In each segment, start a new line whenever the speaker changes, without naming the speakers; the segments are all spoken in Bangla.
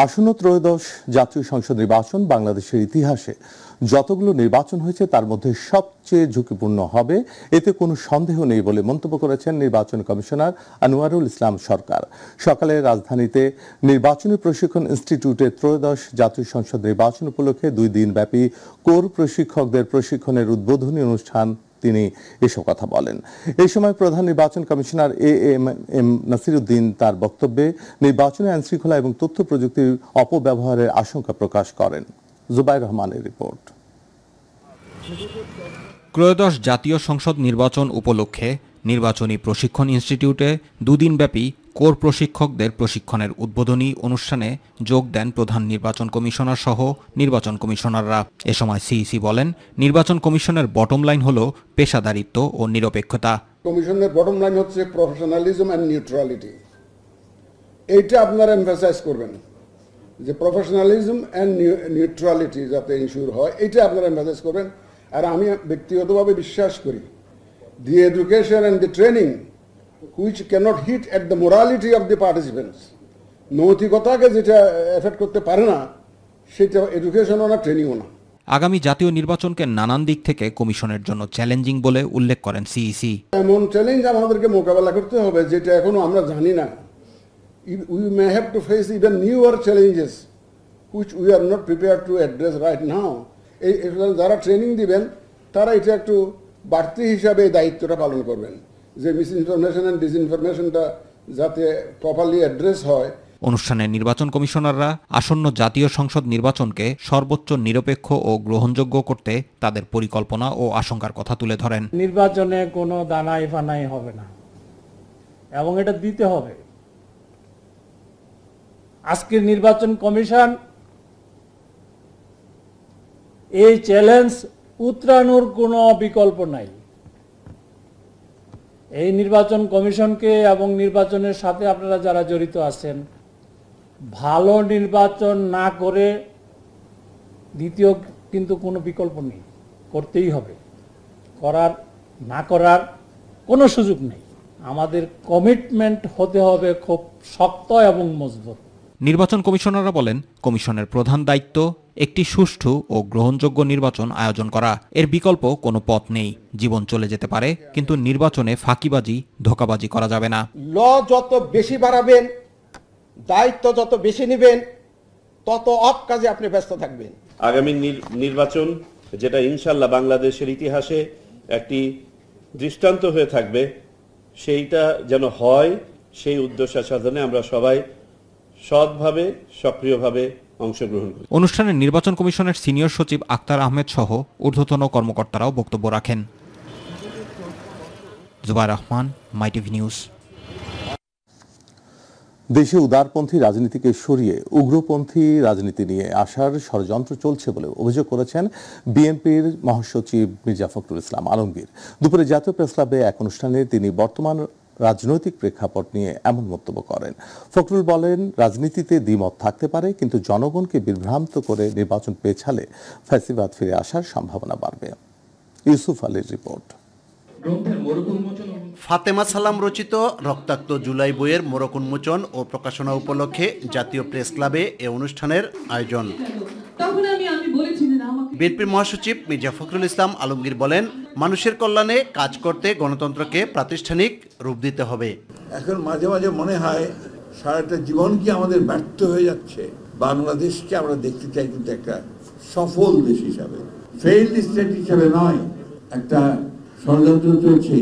আসন্ন ত্রয়োদশ জাতীয় সংসদ নির্বাচন বাংলাদেশের ইতিহাসে যতগুলো নির্বাচন হয়েছে তার মধ্যে সবচেয়ে ঝুঁকিপূর্ণ হবে, এতে কোনো সন্দেহ নেই বলে মন্তব্য করেছেন নির্বাচন কমিশনার আনোয়ারুল ইসলাম সরকার। সকালে রাজধানীতে নির্বাচনী প্রশিক্ষণ ইনস্টিটিউটে ত্রয়োদশ জাতীয় সংসদ নির্বাচন উপলক্ষে 2 দিনব্যাপী কোর প্রশিক্ষকদের প্রশিক্ষণের উদ্বোধনী অনুষ্ঠান তিনি এসব কথা বলেন। এই সময় প্রধান নির্বাচন কমিশনার এম নাসিরউদ্দিন তার বক্তব্যে নির্বাচনী আইনশৃঙ্খলা এবং তথ্য প্রযুক্তির অপব্যবহারের আশঙ্কা প্রকাশ করেন। জুবাইর রহমানের রিপোর্ট।
ত্রয়োদশ জাতীয় সংসদ নির্বাচন উপলক্ষে নির্বাচনী প্রশিক্ষণ ইনস্টিটিউটে 2 দিনব্যাপী কোর প্রশিক্ষকদের প্রশিক্ষণের উদ্বোধনী অনুষ্ঠানে যোগ দেন প্রধান নির্বাচন কমিশনার সহ নির্বাচন কমিশনাররা। এ সময় সিইসি বলেন, নির্বাচন কমিশনের বটম লাইন হলো পেশাদারিত্ব ও নিরপেক্ষতা।
কমিশনের বটম লাইন হচ্ছে প্রফেশনালিজম এন্ড নিউট্রালিটি। এইটা আপনারা এমফাসাইজ করবেন যে প্রফেশনালিজম এন্ড নিউট্রালিটি যাতে ইনশিওর হয়, এটা আপনারা এমফাসাইজ করবেন। আর আমি ব্যক্তিগতভাবে বিশ্বাস করি the education and the training which cannot hit at the morality of the participants, নৈতিকতাকে যেটা এফেক্ট করতে পারে না, সেটা এডুকেশনও না, ট্রেনিংও না।
আগামী জাতীয় নির্বাচনকে নানান দিক থেকে কমিশনের জন্য চ্যালেঞ্জিং বলে উল্লেখ করেন সিইসি।
এমন চ্যালেঞ্জ আমাদেরকে মোকাবেলা করতে হবে যেটা এখনো আমরা জানি না। We may have to face even newer challenges which we are not prepared to address right now. এই যারা ট্রেনিং দিবেন তারা এটা একটু বাড়তি হিসাবে দায়িত্বটা পালন করবেন যে মিসইনফরমেশন এন্ড ডিসইনফরমেশনটা যাতে প্রপারলি অ্যাড্রেস হয়।
অনুষ্ঠানে নির্বাচন কমিশনাররা আসন্ন জাতীয় সংসদ নির্বাচনকে সর্বোচ্চ নিরপেক্ষ ও গ্রহণযোগ্য করতে তাদের পরিকল্পনা ও আশঙ্কার কথা তুলে ধরেন।
নির্বাচনে কোনো দানাই ফানাই হবে না এবং এটা দিতে হবে। আজকের নির্বাচন কমিশন এই চ্যালেঞ্জ উতরানোর কোনো বিকল্প নাই। এই নির্বাচন কমিশনকে এবং নির্বাচনের সাথে আপনারা যারা জড়িত আছেন, ভালো নির্বাচন না করে দ্বিতীয় কিন্তু কোনো বিকল্প নেই, করতেই হবে। না করার কোনো সুযোগ নেই। আমাদের কমিটমেন্ট হতে হবে খুব শক্ত এবং মজবুত।
নির্বাচন কমিশনাররা বলেন, কমিশনের প্রধান দায়িত্ব একটি সুষ্ঠু ও গ্রহণযোগ্য নির্বাচন আয়োজন করা। এর বিকল্প কোনো পথ নেই। জীবন চলে যেতে পারে, কিন্তু নির্বাচনে ফাঁকিবাজি, ধোঁকাবাজি করা যাবে না।
ল যত বেশি বাড়াবেন, দায়িত্ব যত বেশি নেবেন, তত অপ কাজে আপনি ব্যস্ত থাকবেন।
আগামী নির্বাচন যেটা ইনশাল্লাহ বাংলাদেশের ইতিহাসে একটি দৃষ্টান্ত হয়ে থাকবে, সেইটা যেন হয়, সেই উদ্দেশ্য সাধনে আমরা সবাই সৎভাবে সক্রিয়ভাবে অংশগ্রহণ করি।
অনুষ্ঠানে নির্বাচন কমিশনের সিনিয়র সচিব আক্তার আহমেদ সহ ঊর্ধ্বতন কর্মকর্তারাও বক্তব্য রাখেন। জুবাইর রহমান, মাইটিভি নিউজ।
দেশে উদারপন্থী রাজনীতিকে সরিয়ে উগ্রপন্থী রাজনীতি নিয়ে আসার ষড়যন্ত্র চলছে বলে অভিযোগ করেছেন বিএনপির মহাসচিব মির্জা ফখরুল ইসলাম আলমগীর। দুপুরে জাতীয় প্রেসক্লাবে এক অনুষ্ঠানে তিনি বর্তমান রাজনৈতিক প্রেক্ষাপট নিয়ে এমন মন্তব্য করেন। ফখরুল বলেন, রাজনীতিতে দ্বিমত থাকতে পারে, কিন্তু জনগণকে বিভ্রান্ত করে নির্বাচন পেছালে ফ্যাসিবাদ ফিরে আসার সম্ভাবনা বাড়বে। ইউসুফ আলীর রিপোর্ট।
ফাতেমা সালাম রচিত রক্তাক্ত জুলাই বইয়ের মোড়ক উন্মোচন ও প্রকাশনা উপলক্ষে জাতীয় প্রেস ক্লাবে এ অনুষ্ঠানের আয়োজন। বিএনপির মহাসচিব মির্জা ফখরুল ইসলাম আলমগীর বলেন, মানুষের কল্যাণে কাজ করতে গণতন্ত্রকে প্রাতিষ্ঠানিক রূপ দিতে হবে।
এখন মাঝে মাঝে মনে হয় সারাটা জীবন কি আমাদের ব্যর্থ হয়ে যাচ্ছে। বাংলাদেশকে আমরা দেখতে চাই কিন্তু একটা সফল দেশ হিসাবে, ফেইল্ড স্টেট হিসাবে নয়। একটা ষড়যন্ত্র চলছে,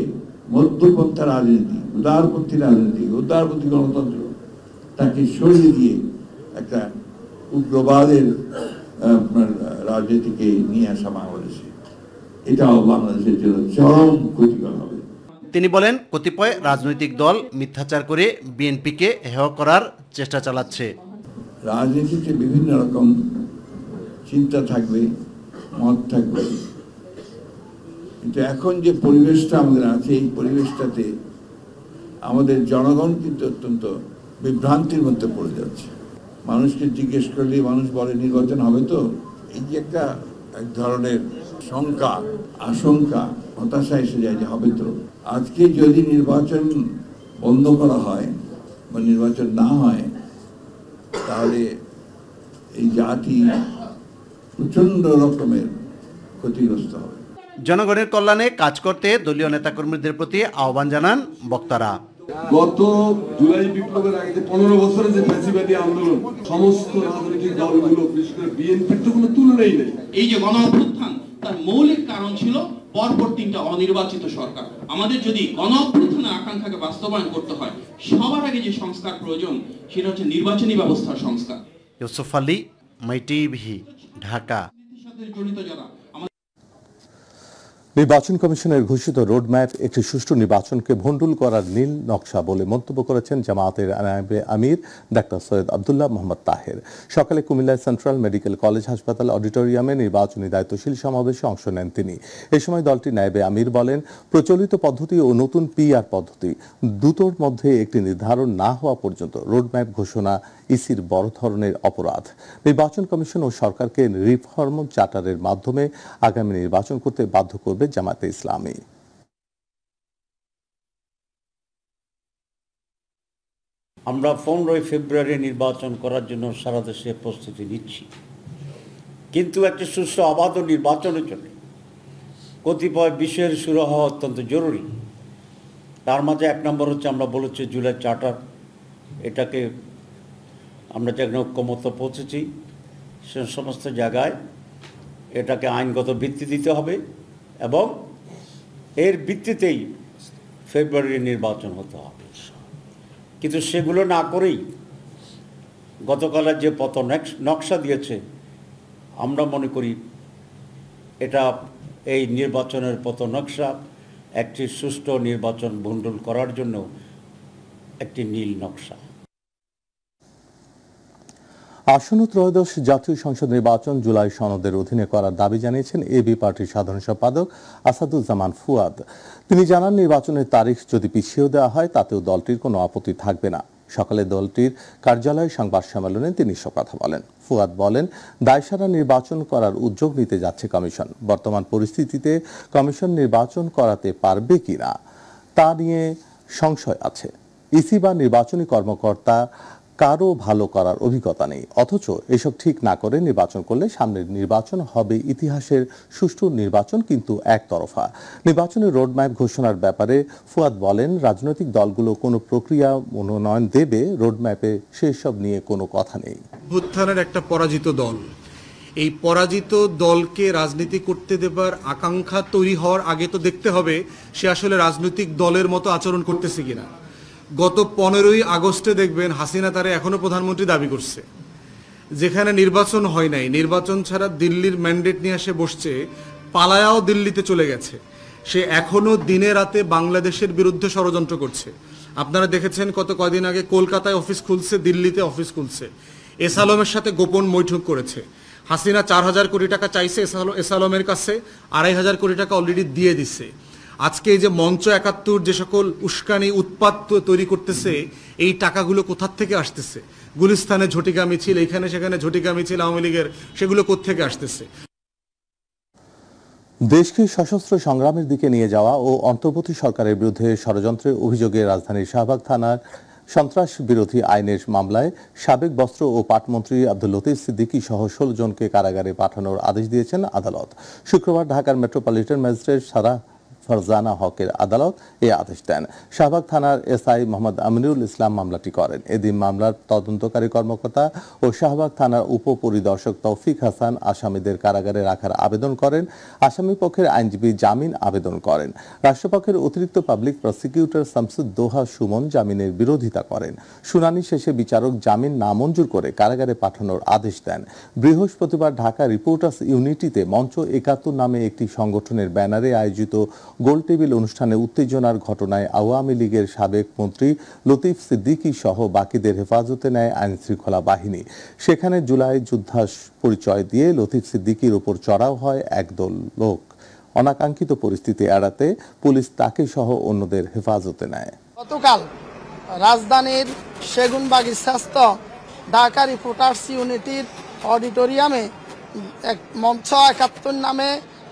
মধ্যপন্থা রাজনীতি, উদারপন্থী রাজনীতি, উদারপন্থী গণতন্ত্র, তাকে সরিয়ে দিয়ে একটা উগ্রবাদের রাজনীতিকে নিয়ে আসা বাংলাদেশে, এটাও বাংলাদেশের জন্য চরম ক্ষতিকর হবে।
তিনি বলেন, কতিপয় রাজনৈতিক দল মিথ্যাচার করে বিএনপিকে হেয় করার চেষ্টা চালাচ্ছে।
রাজনীতিতে বিভিন্ন রকম চিন্তা থাকবে, মত থাকবে, কিন্তু এখন যে পরিবেশটা আমাদের আছে, এই পরিবেশটাতে আমাদের জনগণ কিন্তু অত্যন্ত বিভ্রান্তির মধ্যে পড়ে যাচ্ছে। মানুষকে জিজ্ঞেস করলে মানুষ বলে নির্বাচন হবে তো, এই যে একটা এক ধরনের শঙ্কা, আশঙ্কা, হতাশা এসে যায় যে হবে তো। আজকে যদি নির্বাচন বন্ধ করা হয় বা নির্বাচন না হয়, তাহলে এই জাতি প্রচন্ড রকমের ক্ষতিগ্রস্ত হবে।
জনগণের কল্যাণে কাজ করতে দলীয় নেতাকর্মীদের প্রতি আহ্বান জানান বক্তারা।
গত জুলাই বিপ্লবের আগে 15 বছরের যে ফ্যাসিবাদী আন্দোলন, সমস্ত রাজনৈতিক দলগুলো বিশেষ করে বিএনপির তো কোনো তুলনাই নেই।
এই যে গণ অভ্যুত্থান, তার মৌলিক কারণ ছিল পরপর 3টা অনির্বাচিত সরকার। আমাদের যদি গণ অভ্যুত্থানের আকাঙ্ক্ষাকে বাস্তবায়ন করতে হয়, সবার আগে যে সংস্কার প্রয়োজন সেটা হচ্ছে নির্বাচনী ব্যবস্থার সংস্কার।
ইউসুফ আলী, মাই টিভি, ঢাকা।
জড়িত যারা
নির্বাচন কমিশনের ঘোষিত রোডম্যাপ একটি সুষ্ঠু নির্বাচনকে ভণ্ডুল করার নীল নকশা বলে মন্তব্য করেছেন জামায়াতের নায়েবে আমির ডাক্তার সৈয়দ আব্দুল্লাহ মোহাম্মদ তাহের। সকালে কুমিল্লা সেন্ট্রাল মেডিকেল কলেজ হাসপাতাল অডিটোরিয়ামে নির্বাচনী দায়িত্বশীল সমাবেশে অংশ নেন তিনি। এ সময় দলটির নায়েবে আমির বলেন, প্রচলিত পদ্ধতি ও নতুন পিআর পদ্ধতি দুটোর মধ্যে একটি নির্ধারণ না হওয়া পর্যন্ত রোডম্যাপ ঘোষণা ইসির বড় ধরনের অপরাধ। নির্বাচন কমিশন ও সরকারকে রিফর্ম চার্টারের মাধ্যমে আগামী নির্বাচন করতে বাধ্য করবে জামায়াতে ইসলামী।
আমরা 15 ফেব্রুয়ারি নির্বাচন করার জন্য সারা দেশে প্রস্তুতি নিচ্ছি, কিন্তু একটি সুষ্ঠু অবাধ নির্বাচনের জন্য কতিপয় বিষয়ের শুরু হওয়া অত্যন্ত জরুরি। তার মাঝে 1 নম্বর হচ্ছে, আমরা বলেছি জুলাই চার্টার, এটাকে আমরা যেখানে ঐক্যমত পৌঁছেছি সে সমস্ত জায়গায় এটাকে আইনগত ভিত্তি দিতে হবে এবং এর ভিত্তিতেই ফেব্রুয়ারি নির্বাচন হতে হবে। কিন্তু সেগুলো না করেই গতকালের যে পথ নকশা দিয়েছে, আমরা মনে করি এটা এই নির্বাচনের পথ নকশা একটি সুষ্ঠু নির্বাচন ভণ্ডুল করার জন্য একটি নীল নকশা।
আসন্ন ত্রয়োদশ জাতীয় সংসদ নির্বাচন জুলাই সনদের অধীনে করার দাবি জানিয়েছেন এবি পার্টির সাধারণ সম্পাদক আসাদুজ্জামান ফুয়াদ। তিনি জানান, নির্বাচনের তারিখ যদি পিছিয়ে দেওয়া হয় তাতেও দলটির কোনো আপত্তি থাকবে না। সকালে দলটির কার্যালয়ে সংবাদ সম্মেলনে তিনি এসব কথা বলেন। ফুয়াদ বলেন, দায়সারা নির্বাচন করার উদ্যোগ নিতে যাচ্ছে কমিশন। বর্তমান পরিস্থিতিতে কমিশন নির্বাচন করাতে পারবে কিনা তা নিয়ে সংশয় আছে। ইসি বা নির্বাচনী কর্মকর্তা কারো ভালো করার অভিজ্ঞতা নেই, অথচ এসব ঠিক না করে নির্বাচন করলে সামনের নির্বাচন হবে ইতিহাসের সুষ্ঠু নির্বাচন, কিন্তু একতরফা। নির্বাচনের রোডম্যাপ ঘোষণার ব্যাপারে ফুয়াদ বলেন, রাজনৈতিক দলগুলো কোনো প্রক্রিয়া মনোনয়ন দেবে, রোডম্যাপে সেসব নিয়ে কোনো কথা নেই।
অভ্যুত্থানের একটা পরাজিত দল, এই পরাজিত দলকে রাজনীতি করতে দেবার আকাঙ্ক্ষা তৈরি হওয়ার আগে তো দেখতে হবে সে আসলে রাজনৈতিক দলের মতো আচরণ করতেছে কিনা। গত 15ই আগস্টে দেখবেন হাসিনা তারে এখনো প্রধানমন্ত্রী দাবি করছে, যেখানে নির্বাচন হয় নাই, নির্বাচন ছাড়া দিল্লির ম্যান্ডেট নিয়ে এসে বসছে, পালায়াও দিল্লিতে চলে গেছে। সে এখনো দিনে রাতে বাংলাদেশের বিরুদ্ধে ষড়যন্ত্র করছে। আপনারা দেখেছেন কত কয়দিন আগে কলকাতায় অফিস খুলছে, দিল্লিতে অফিস খুলছে, এস আলমের সাথে গোপন বৈঠক করেছে। হাসিনা 4000 কোটি টাকা চাইছে এস আলমের কাছে, 2500 কোটি টাকা অলরেডি দিয়ে দিছে। আজকে এই যে মঞ্চ 71 যে সকল উস্কানি উৎপাত তৈরি করতেছে, এই টাকাগুলো কোথার থেকে আসতেছে? গুলিস্তানে ঝটিকা মিছিল, এখানে সেখানে ঝটিকা মিছিল আওয়ামী লীগের, সেগুলো কোত্থেকে আসতেছে?
দেশকে সশস্ত্র সংগ্রামের দিকে নিয়ে যাওয়া ও অন্তর্বর্তী সরকারের বিরুদ্ধে ষড়যন্ত্রের অভিযোগে রাজধানীর শাহবাগ থানার সন্ত্রাস বিরোধী আইনের মামলায় সাবেক বস্ত্র ও পাটমন্ত্রী আব্দুল লতিফ সিদ্দিকী সহ 16 জনকে কারাগারে পাঠানোর আদেশ দিয়েছেন আদালত। শুক্রবার ঢাকার মেট্রোপলিটন ম্যাজিস্ট্রেট সারা ফারজানা হকের আদালত এই আদেশ দেন। শাহবাগ থানার এসআই মোহাম্মদ আমিনুল ইসলাম মামলাটি করেন। এদিন মামলার তদন্তকারী কর্মকর্তা ও শাহবাগ থানার উপপরিদর্শক তৌফিক হাসান আসামিদের কারাগারে রাখার আবেদন করেন। আসামি পক্ষের আইনজীবী জামিন আবেদন করেন। রাষ্ট্রপক্ষের অতিরিক্ত পাবলিক প্রসিকিউটর শামসুদ্দোহা সুমন জামিনের বিরোধিতা করেন। শুনানি শেষে বিচারক জামিন নামঞ্জুর করে কারাগারে পাঠানোর আদেশ দেন। বৃহস্পতিবার ঢাকা রিপোর্টার্স ইউনিটিতে মঞ্চ 71 নামে একটি সংগঠনের ব্যানারে আয়োজিত গোলটেবিল অনুষ্ঠানে উত্তেজনার ঘটনায় আওয়ামী লীগের সাবেক মন্ত্রী লতিফ সিদ্দিকী সহ বাকিদের হেফাজতে নেয় আইন শৃঙ্খলা বাহিনী। সেখানে জুলাই যোদ্ধা পরিচয় দিয়ে লতিফ সিদ্দিকীর উপর চড়াও হয় একদল লোক। অনাকাঙ্ক্ষিত পরিস্থিতি এড়াতে পুলিশ তাকে সহ অন্যদের হেফাজতে নেয়।
গতকাল রাজধানীর সেগুনবাগিচাস্থ ঢাকা রিপোর্টার্স ইউনিটির অডিটোরিয়ামে এক মঞ্চ 71 নামে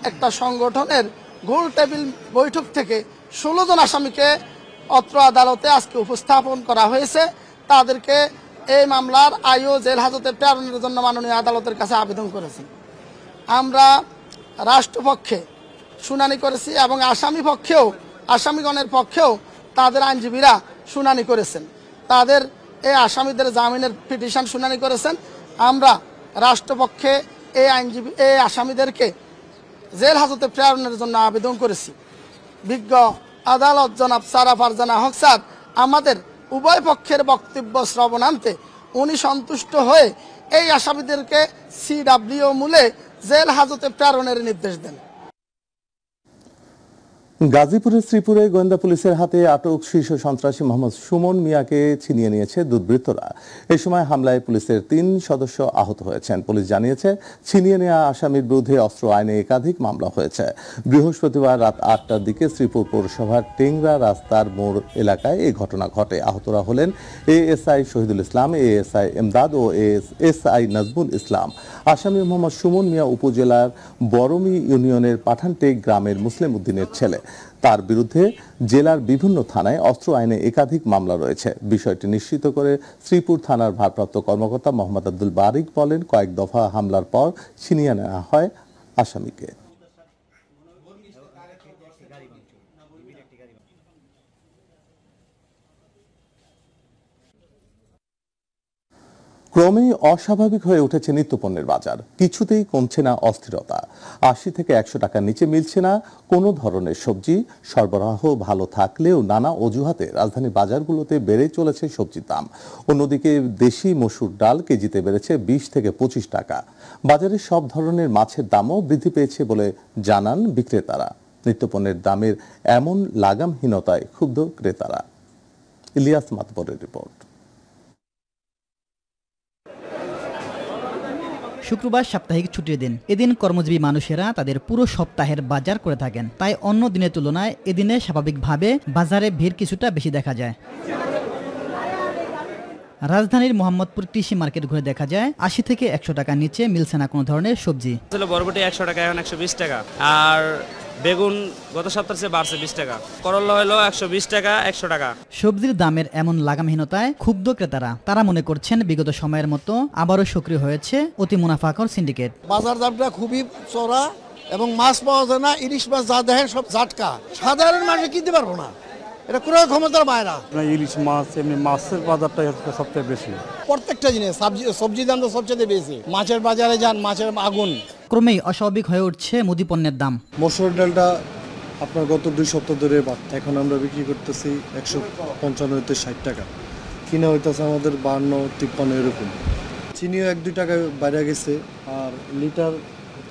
একটা সংগঠনের গোল টেবিল বৈঠক থেকে 16 জন আসামিকে অত্র আদালতে আজকে উপস্থাপন করা হয়েছে। তাদেরকে এই মামলার আয়ু জেল হাজতে প্রেরণের জন্য মাননীয় আদালতের কাছে আবেদন করেছি। আমরা রাষ্ট্রপক্ষে শুনানি করেছি এবং আসামিগণের পক্ষেও তাদের আইনজীবীরা শুনানি করেছেন, তাদের এই আসামিদের জামিনের পিটিশন শুনানি করেছেন। আমরা রাষ্ট্রপক্ষে এই আসামিদেরকে জেল হাজতে প্রেরণের জন্য আবেদন করেছি। বিজ্ঞ আদালত জনাব সারা ফারজানা হক স্যার আমাদের উভয় পক্ষের বক্তব্য শ্রবণান্তে উনি সন্তুষ্ট হয়ে এই আসামিদেরকে CWO মূলে জেল হাজতে প্রেরণের নির্দেশ দেন।
গাজীপুরের শ্রীপুরে গোয়েন্দা পুলিশের হাতে আটক শীর্ষ সন্ত্রাসী মোহাম্মদ সুমন মিয়াকে ছিনিয়ে নিয়েছে দুর্বৃত্তরা। এই সময় হামলায় পুলিশের 3 সদস্য আহত হয়েছেন। পুলিশ জানিয়েছে ছিনিয়ে নেওয়া আসামির বিরুদ্ধে অস্ত্র আইনে একাধিক মামলা হয়েছে। বৃহস্পতিবার রাত 8টার দিকে শ্রীপুর পৌরসভার টেংরা রাস্তার মোড় এলাকায় এই ঘটনা ঘটে। আহতরা হলেন ASI শহীদুল ইসলাম, ASI এমদাদ ও SI নাজমুল ইসলাম। আসামি মোহাম্মদ সুমন মিয়া উপজেলার বরমি ইউনিয়নের পাঠানটেক গ্রামের মুসলিম উদ্দিনের ছেলে। তার বিরুদ্ধে জেলার বিভিন্ন থানায় অস্ত্র আইনে একাধিক মামলা রয়েছে। বিষয়টি নিশ্চিত করে শ্রীপুর থানার ভারপ্রাপ্ত কর্মকর্তা মোহাম্মদ আব্দুল বারিক বলেন, কয়েক দফা হামলার পর ছিনিয়ে নেওয়া হয় আসামিকে। ক্রমেই অস্বাভাবিক হয়ে উঠেছে নিত্যপণ্যের বাজার। কিছুতেই কমছে না অস্থিরতা। 80 থেকে 100 টাকার নিচে মিলছে না কোনো ধরনের সবজি। সরবরাহ ভালো থাকলেও নানা অজুহাতে রাজধানী বাজারগুলোতে বেড়ে চলেছে সবজির দাম। অন্যদিকে দেশি মসুর ডাল কেজিতে বেড়েছে 20 থেকে 25 টাকা। বাজারে সব ধরনের মাছের দামও বৃদ্ধি পেয়েছে বলে জানান বিক্রেতারা। নিত্যপণ্যের দামের এমন লাগামহীনতায় ক্ষুব্ধ ক্রেতারা। ইলিয়াস মাতবরের রিপোর্ট।
শুক্রবার সাপ্তাহিক ছুটির দিন। এদিন কর্মজীবী মানুষেরা তাদের পুরো সপ্তাহের বাজার করে থাকেন। তাই অন্য দিনের তুলনায় এদিনে স্বাভাবিকভাবে বাজারে ভিড় কিছুটা বেশি দেখা যায়। রাজধানীর মোহাম্মদপুর কৃষি মার্কেট ঘুরে দেখা যায় 80 থেকে 100 টাকার নিচে মিলছে না কোনো ধরনের সবজি।
বরবটি 100 টাকা, এখন 120 টাকা। আর বেগুন গত সপ্তাহে চেয়ে বাড়ছে 20 টাকা। করলা হলো 120 টাকা, 100 টাকা।
সবজির দামের এমন লাগামহীনতায় ক্ষুব্ধ ক্রেতারা। তারা মনে করছেন বিগত সময়ের মতো আবারও সক্রিয় হয়েছে অতি মুনাফাখর সিন্ডিকেট।
বাজার দামটা খুবই চড়া এবং মাছ পাওয়া যায় না। ইলিশ মাছ যা দেখেন সব জাটকা, সাধারণ মানুষ কিনতে পারবো না, এটা ক্রয় ক্ষমতার বাইরে।
ইলিশ মাছ এমনি মাছের বাজারটা সবচেয়ে বেশি।
প্রত্যেকটা জিনিস সবজির দাম তো সবচেয়ে বেশি। মাছের বাজারে যান, মাছের আগুন।
ক্রমেই অস্বাভাবিক হয়ে উঠছে মুদি পণ্যের দাম।
মসুর ডালটা আপনার গত 2 সপ্তাহ ধরে এখন আমরা বিক্রি করতেছি 155 থেকে 60 টাকা, কিনা হইতেছে আমাদের 52, 53 এরকম। চিনিও 1-2 টাকা বাইরে গেছে, আর লিটার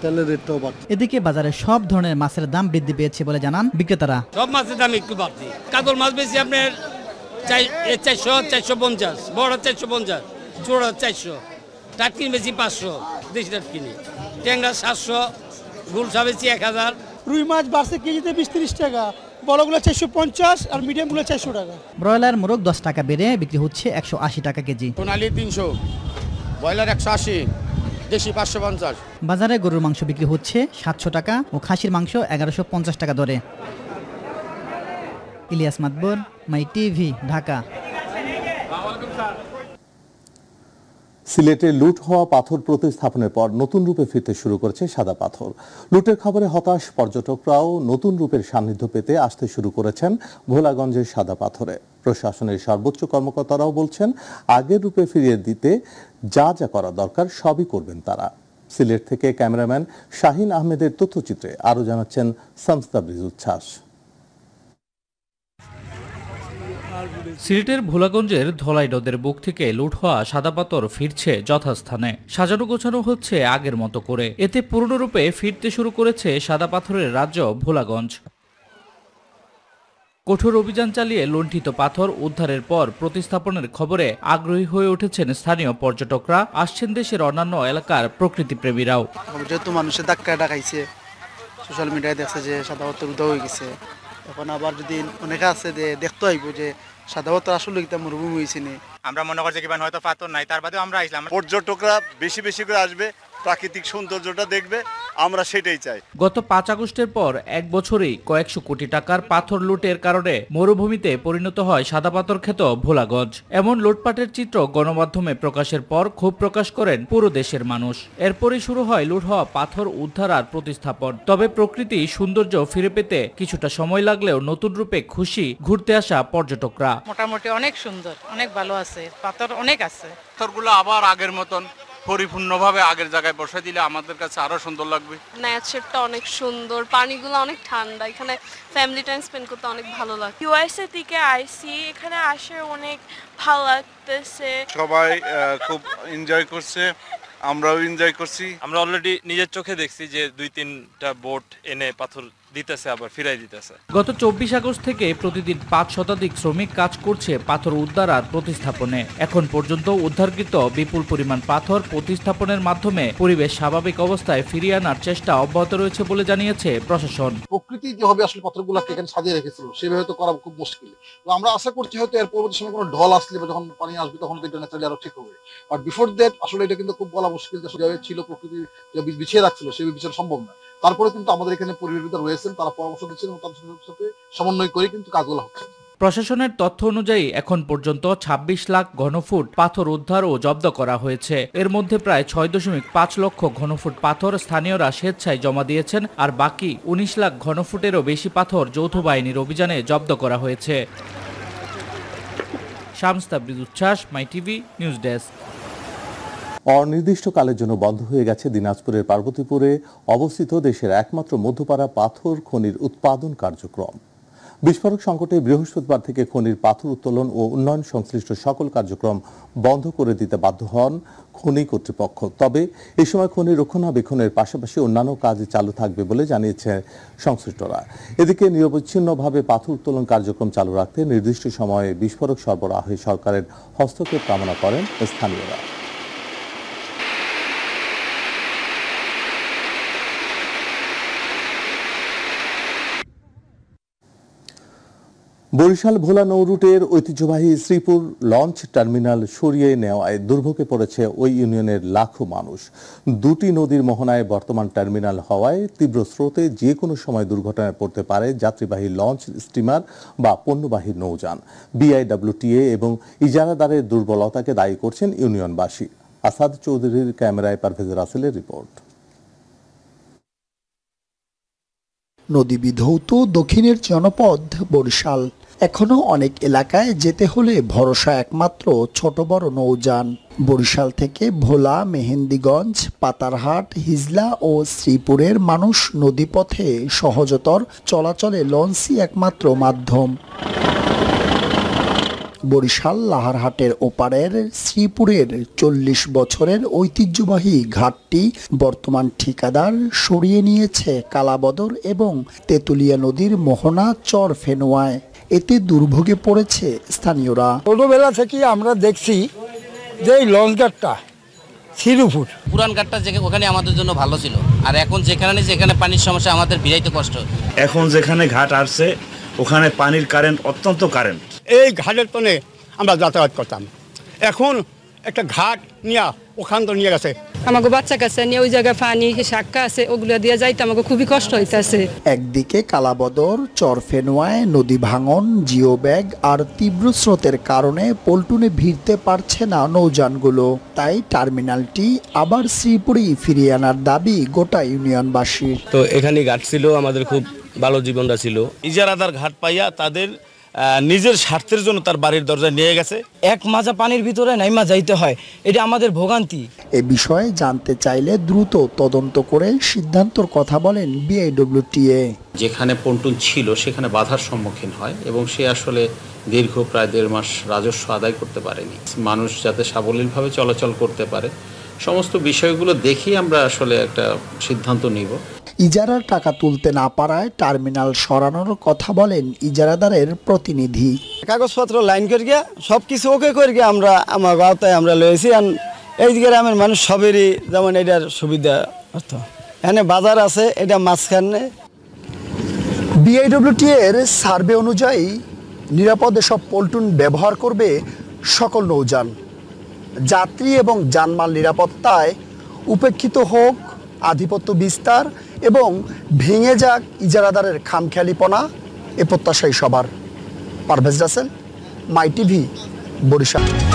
তেলের রেটটাও বাড়ছে।
এদিকে বাজারে সব ধরনের মাছের দাম বৃদ্ধি পেয়েছে বলে জানান বিক্রেতারা।
সব মাছের দাম একটু বাড়ছে। কাতল মাছ বেশি আপনার 400, 450, বড় 450, ছোট 400, টাটকিন বেশি 500, দেশি টাটকিনি। ট্যাংরা 700, গুলশা বেশি 1000।
রুই মাছ বাড়ছে কেজিতে 20-30 টাকা, বড়গুলো 450 আর মিডিয়ামগুলো 400 টাকা।
ব্রয়লার মোরগ 10 টাকা বেড়ে বিক্রি হচ্ছে 180 টাকা কেজি।
সোনালী 300, ব্রয়লার 180, দেশি 550।
বাজারে গরুর মাংস বিক্রি হচ্ছে 700 টাকা ও খাসির মাংস 1150 টাকা দরে। ইলিয়াস মাতবর, মাই টিভি, ঢাকা।
সিলেটে লুট হওয়া পাথর প্রতিস্থাপনের পর নতুন রূপে ফিরতে শুরু করেছে সাদা পাথর। লুটের খবরে হতাশ পর্যটকরাও নতুন রূপের সান্নিধ্য পেতে আসতে শুরু করেছেন ভোলাগঞ্জের সাদা পাথরে। প্রশাসনের সর্বোচ্চ কর্মকর্তারাও বলছেন আগের রূপে ফিরিয়ে দিতে যা যা করা দরকার সবই করবেন তারা। সিলেট থেকে ক্যামেরাম্যান শাহিন আহমেদের তথ্যচিত্রে আরও জানাচ্ছেন শামস উচ্ছ্বাস।
সিলেটের ভোলাগঞ্জের ধলাই নদের বুক থেকে লুট হওয়া সাদা পাথর ফিরছে যথাস্থানে। সাজানো গোছানো হচ্ছে আগের মতো করে। এতে পূর্ণরূপে ফিরতে শুরু করেছে সাদা পাথরের রাজ্য ভোলাগঞ্জ। কঠোর অভিযান চালিয়ে লুণ্ঠিত পাথর উদ্ধারের পর প্রতিস্থাপনের খবরে আগ্রহী হয়ে উঠেছেন স্থানীয় পর্যটকরা, আসছেন দেশের অন্যান্য এলাকার প্রকৃতিপ্রেমীরাও।
যেহেতু মানুষের ধাক্কা খাইছে, সোশ্যাল মিডিয়ায় দেখছে যে সাদা পাথর উদয় হয়ে গেছে, এখন আবার যদি অনেকে আছে যে দেখতে আইব যে সাদা পাথর আসলে মরুভূমি হয়েছে।
আমরা মনে করছি কিভাবে হয়তো পাথর নাই, তার বাদেও আমরা আসলাম। পর্যটকরা বেশি বেশি করে আসবে,
প্রাকৃতিক সৌন্দর্যটা দেখবে, আমরা সেটাই চাই।
গত 5 আগস্টের পর এক বছরেই কয়েকশো কোটি টাকার পাথর লুটের কারণে মরুভূমিতে পরিণত হয় সাদা পাথর খ্যাত ভোলাগঞ্জ। এমন লুটপাটের চিত্র গণমাধ্যমে প্রকাশের পর ক্ষোভ প্রকাশ করেন পুরো দেশের মানুষ। এরপরই শুরু হয় লুট হওয়া পাথর উদ্ধার আর প্রতিস্থাপন। তবে প্রকৃতি সৌন্দর্য ফিরে পেতে কিছুটা সময় লাগলেও নতুন রূপে খুশি ঘুরতে আসা পর্যটকরা।
মোটামুটি অনেক সুন্দর, অনেক ভালো আছে, পাথর অনেক আছে।
পাথরগুলো আবার আগের মতন পরিপূর্ণভাবে আগের জায়গায় বসাই দিলে আমাদের কাছে আরো সুন্দর লাগবে।
নেচারটা অনেক সুন্দর, পানিগুলো অনেক ঠান্ডা, এখানে ফ্যামিলি টাইম স্পেন্ড করতে অনেক ভালো লাগে। ইউএসএ থেকে আইসি, এখানে আসে অনেক ভালো লাগতেছে।
সবাই খুব এনজয় করছে, আমরাও এনজয় করছি।
আমরা অলরেডি নিজের চোখে দেখছি যে 2-3টা বোট এনে পাথর দিতেছে, আবার ফিরাই দিতেছে।
গত 24 আগস্ট থেকে প্রতিদিন 5 শতাধিক শ্রমিক কাজ করছে পাথর উদ্ধার আর প্রতিস্থাপনে। এখন পর্যন্ত উদ্ধারকৃত বিপুল পরিমাণ পাথর প্রতিস্থাপনের মাধ্যমে পরিবেশ স্বাভাবিক অবস্থায় ফিরিয়ে আনার চেষ্টা অব্যাহত রয়েছে বলে জানিয়েছে প্রশাসন।
প্রকৃতি যেভাবে আসলে পাথরগুলোকে এখানে সাজিয়ে রেখেছিল সেভাবে তো করা খুব মুশকিল। আমরা আশা করছি হয়তো এর পরবর্তী সময় কোনো ঢল আসলে বা যখন পানি আসবে তখন এটা ন্যাচারালি আরো ঠিক হবে। বাট বিফোর দ্যাট আসলে এটা কিন্তু খুব বলা মুশকিল যে ছিল প্রকৃতি যে বিছিয়ে রাখছিল সেভাবে বিচার সম্ভব না। তারপরে কিন্তু আমাদের এখানে পরিবেশবিদ রয়েছেন, তারা পরামর্শ দিচ্ছেন এবং তাদের সাথে সমন্বয় করে কিন্তু কাজগুলো হচ্ছে।
প্রশাসনের তথ্য অনুযায়ী এখন পর্যন্ত 26 লাখ ঘনফুট পাথর উদ্ধার ও জব্দ করা হয়েছে। এর মধ্যে প্রায় 6.5 লক্ষ ঘনফুট পাথর স্থানীয়রা স্বেচ্ছায় জমা দিয়েছেন, আর বাকি 19 লাখ ঘনফুটেরও বেশি পাথর যৌথ বাহিনীর অভিযানে জব্দ করা হয়েছে। শামস তাবরিজ উচ্ছ্বাস, মাই টিভি নিউজ ডেস্ক।
অনির্দিষ্টকালের জন্য বন্ধ হয়ে গেছে দিনাজপুরের পার্বতীপুরে অবস্থিত দেশের একমাত্র মধ্যপাড়া পাথর খনির উৎপাদন কার্যক্রম। বিস্ফোরক সংকটে বৃহস্পতিবার থেকে খনির পাথর উত্তোলন ও উন্নয়ন সংশ্লিষ্ট সকল কার্যক্রম বন্ধ করে দিতে বাধ্য হন খনি কর্তৃপক্ষ। তবে এ সময় খনি রক্ষণাবেক্ষণের পাশাপাশি অন্যান্য কাজ চালু থাকবে বলে জানিয়েছে সংশ্লিষ্টরা। এদিকে নিরবচ্ছিন্নভাবে পাথর উত্তোলন কার্যক্রম চালু রাখতে নির্দিষ্ট সময়ে বিস্ফোরক সরবরাহে সরকারের হস্তক্ষেপ কামনা করেন স্থানীয়রা। বরিশাল ভোলা নৌ রুটের ঐতিহ্যবাহী শ্রীপুর লঞ্চ টার্মিনাল সরিয়ে নেওয়ায় দুর্ভোগে পড়েছে ওই ইউনিয়নের লাখো মানুষ। দুটি নদীর মোহনায় বর্তমান টার্মিনাল হওয়ায় তীব্র স্রোতে যে কোনো সময় দুর্ঘটনায় পড়তে পারে যাত্রীবাহী লঞ্চ, স্টিমার বা পণ্যবাহী নৌযান। বিআইডব্লিউটিএ এবং ইজারাদারের দুর্বলতাকে দায়ী করছেন ইউনিয়নবাসী। আসাদ চৌধুরীর ক্যামেরায় পারভেজ রাসেলের রিপোর্ট।
নদী বিধৌত দক্ষিণের জনপদ বরিশাল। এখনো অনেক এলাকায় যেতে হলে ভরসা একমাত্র ছোট বড় নৌযান। বরিশাল থেকে ভোলা, মেহেন্দিগঞ্জ, পাতারহাট, হিজলা ও শ্রীপুরের মানুষ নদীপথে সহজতর চলাচলে লঞ্চই একমাত্র মাধ্যম। বরিশাল লাহারহাটের ওপারের শ্রীপুরের 40 বছরের ঐতিহ্যবাহী ঘাটটি বর্তমান ঠিকাদার সরিয়ে নিয়েছে কালাবদর এবং তেতুলিয়া নদীর মোহনা চর ফেনুয়ায়। এতে দুর্ভোগে পড়েছে স্থানীয়রা।
ছোটবেলা থেকে আমরা দেখছি যে এই লঞ্চ ঘাটটা শ্রীপুর
পুরান ঘাটটা ওখানে আমাদের জন্য ভালো ছিল, আর এখন যেখানে পানির সমস্যা আমাদের বিরাইতে কষ্ট।
এখন যেখানে ঘাট আসছে ওখানে পানির কারেন্ট অত্যন্ত কারেন্ট।
এই ঘাটের তনে আমরা যাতায়াত করতাম, এখন একটা ঘাট নিয়ে ওখান তো নিয়ে গেছে।
আমাকে বাচ্চা কাছে নিয়ে ওই জায়গায় পানি শাক্কা আছে ওগুলো দিয়ে যাইতে আমাকে খুবই কষ্ট হইতেছে।
একদিকে কালাবদর, চরফেনোয়ায় নদী ভাঙন, জিও ব্যাগ আর তীব্র স্রোতের কারণে পল্টনে ভিড়তে পারছে না নৌযানগুলো। তাই টার্মিনালটি আবার শ্রীপুরেই ফিরিয়ে আনার দাবি গোটা ইউনিয়নবাসীর।
তো এখানে ঘাট ছিল, আমাদের খুব ভালো জীবনটা ছিল।
ইজারাদার ঘাট পাইয়া তাদের নিজের স্বার্থের জন্য তার বাড়ির দরজায় নিয়ে গেছে।
এক মাজা পানির ভিতরে নাইমা যাইতে হয়, এটা আমাদের ভোগান্তি।
এ বিষয়ে জানতে চাইলে দ্রুত তদন্ত করে সিদ্ধান্তর কথা বলেন বিআইডব্লিউটিএ।
যেখানে পন্টুন ছিল সেখানে বাধার সম্মুখীন হয় এবং সে আসলে দীর্ঘ প্রায় 1.5 মাস রাজস্ব আদায় করতে পারেনি। মানুষ যাতে সাবলীলভাবে চলাচল করতে পারে, সমস্ত বিষয়গুলো দেখেই আমরা আসলে একটা সিদ্ধান্ত নিব।
ইজারার টাকা তুলতে না পারায় টার্মিনাল সরানোর কথা বলেন ইজারাদারের প্রতিনিধি।
কাগজপত্র লাইন করে গিয়া সবকিছু ওকে করে গিয়া আমরা আমার গাঁওতায় আমরা লয়েছি। এই গ্রামের মানুষ সবেরই যেমন এটার সুবিধা হতো। এখানে বাজার আছে, এটা মাঝখানে।
বিআইডব্লিউটি এর সার্ভে অনুযায়ী নিরাপদে সব পল্টুন ব্যবহার করবে সকল নৌযান। যাত্রী এবং যানমাল নিরাপত্তায় উপেক্ষিত হোক আধিপত্য বিস্তার এবং ভেঙে যাক ইজারাদারের খামখেয়ালিপনা, এ প্রত্যাশাই সবার। পারভেজ রাসেল, মাই টিভি, বরিশাল।